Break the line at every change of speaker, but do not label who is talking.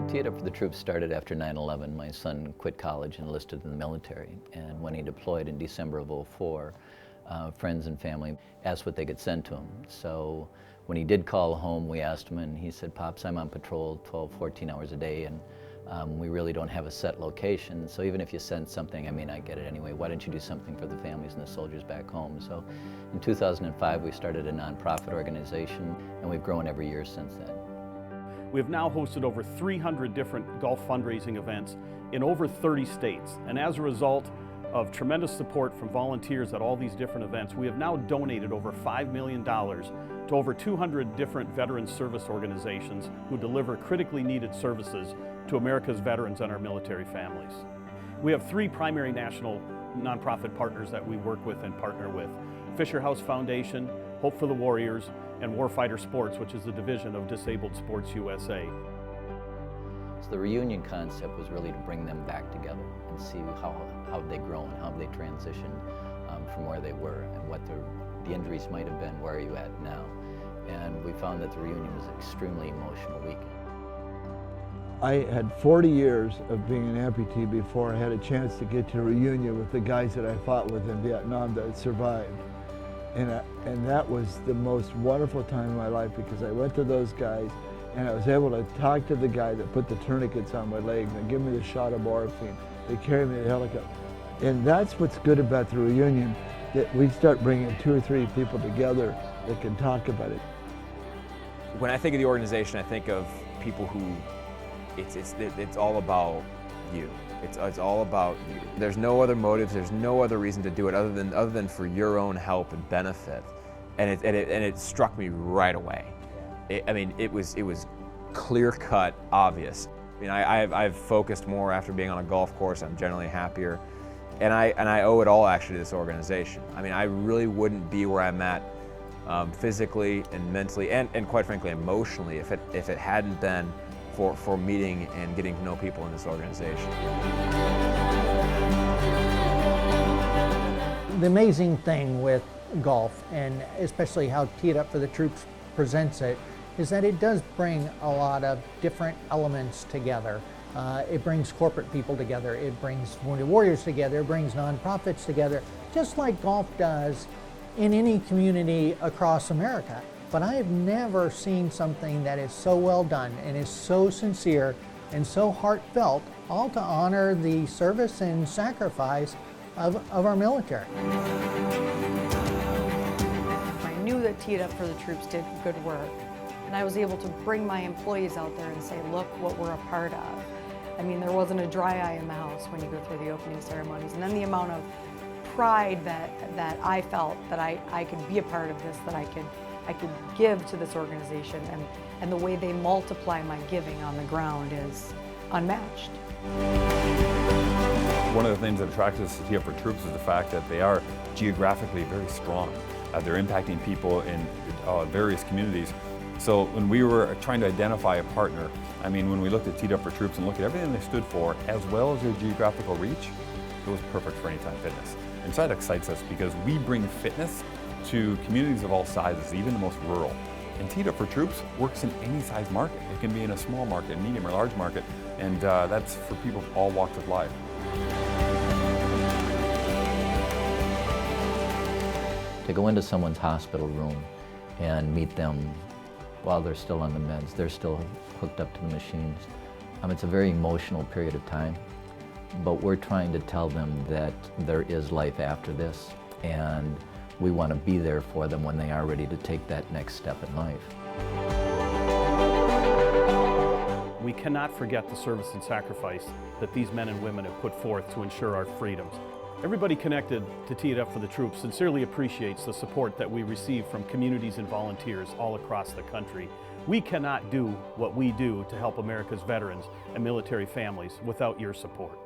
Tee It Up for the Troops started after 9/11. My son quit college and enlisted in the military, and when he deployed in December of '04, friends and family asked what they could send to him. So when he did call home, we asked him, and he said, "Pops, I'm on patrol 12, 14 hours a day, and we really don't have a set location, so even if you send something, I may not get it anyway. Why don't you do something for the families and the soldiers back home?" So in 2005, we started a nonprofit organization, and we've grown every year since then.
We have now hosted over 300 different golf fundraising events in over 30 states. And as a result of tremendous support from volunteers at all these different events, we have now donated over $5 million to over 200 different veteran service organizations who deliver critically needed services to America's veterans and our military families. We have three primary national nonprofit partners that we work with and partner with: Fisher House Foundation, Hope for the Warriors, and Warfighter Sports, which is a division of Disabled Sports USA.
So the reunion concept was really to bring them back together and see how they grow and how they transitioned from where they were and what the injuries might have been. Where are you at now? And we found that the reunion was an extremely emotional weekend.
I had 40 years of being an amputee before I had a chance to get to a reunion with the guys that I fought with in Vietnam that had survived. And that was the most wonderful time in my life, because I went to those guys and I was able to talk to the guy that put the tourniquets on my leg and give me the shot of morphine. They carried me to the helicopter. And that's what's good about the reunion, that we start bringing 2 or 3 people together that can talk about it.
When I think of the organization, I think of people who it's all about you. It's all about you. There's no other motives. There's no other reason to do it other than for your own help and benefit. And it struck me right away. It was clear-cut, obvious. I've focused more after being on a golf course. I'm generally happier, and I owe it all actually to this organization. I really wouldn't be where I'm at physically and mentally and quite frankly emotionally if it hadn't been for meeting and getting to know people in this organization.
The amazing thing with golf, and especially how Tee It Up for the Troops presents it, is that it does bring a lot of different elements together. It brings corporate people together, it brings Wounded Warriors together, it brings nonprofits together, just like golf does in any community across America. But I have never seen something that is so well done and is so sincere and so heartfelt, all to honor the service and sacrifice of our military.
I knew that Tee It Up for the Troops did good work, and I was able to bring my employees out there and say, look what we're a part of. There wasn't a dry eye in the house when you go through the opening ceremonies, and then the amount of pride that I felt that I could be a part of this, that I could give to this organization, and the way they multiply my giving on the ground is unmatched.
One of the things that attracted us to Tee It Up for Troops is the fact that they are geographically very strong. They're impacting people in various communities. So when we were trying to identify a partner, when we looked at Tee It Up for Troops and looked at everything they stood for, as well as their geographical reach, it was perfect for Anytime Fitness. And so that excites us because we bring fitness to communities of all sizes, even the most rural. And Tee It Up for Troops works in any size market. It can be in a small market, medium or large market, and that's for people of all walks of life.
To go into someone's hospital room and meet them while they're still on the meds, they're still hooked up to the machines. It's a very emotional period of time, but we're trying to tell them that there is life after this, and we want to be there for them when they are ready to take that next step in life.
We cannot forget the service and sacrifice that these men and women have put forth to ensure our freedoms. Everybody connected to Tee It Up for the Troops sincerely appreciates the support that we receive from communities and volunteers all across the country. We cannot do what we do to help America's veterans and military families without your support.